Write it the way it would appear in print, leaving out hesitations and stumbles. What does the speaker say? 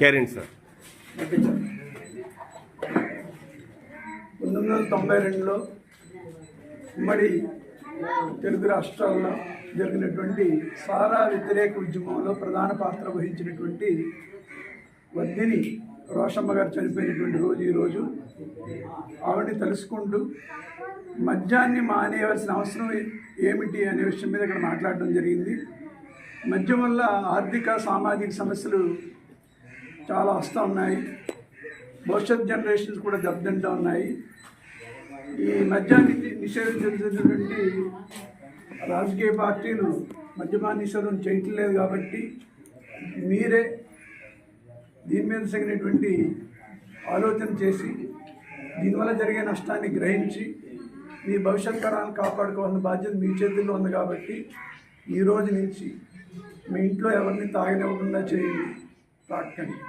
క్యారెంట్ sir. 1992లో ఉమ్మడి తెలుగు రాష్ట్రాల్లో జరిగినటువంటి సారా వ్యతిరేక ఉద్యమంలో ప్రధాన పాత్ర వహించినటువంటి వర్ధిని రోషమ్మ గారు చనిపోయినటువంటి రోజు ఈరోజు. ఆవిడని తెలుసుకుంటూ మద్యాన్ని మానేయవలసిన అవసరం ఏమిటి అనే విషయం మీద ఇక్కడ మాట్లాడడం జరిగింది. మద్యం వల్ల ఆర్థిక సామాజిక సమస్యలు చాలా వస్తూ ఉన్నాయి. భవిష్యత్ జనరేషన్స్ కూడా దెబ్బతింటూ ఉన్నాయి. ఈ మద్యాన్ని నిషేధించినటువంటి రాజకీయ పార్టీలు మద్యపాన నిషేధం చేయట్లేదు కాబట్టి మీరే దీని మీద తగినటువంటి ఆలోచన చేసి దీనివల్ల జరిగే నష్టాన్ని గ్రహించి మీ భవిష్యత్ తరాలను కాపాడుకోవాల్సిన బాధ్యత మీ చేతుల్లో ఉంది. కాబట్టి ఈ రోజు నుంచి మీ ఇంట్లో ఎవరిని తాగనివ్వకుండా చేయండి, తాకండి.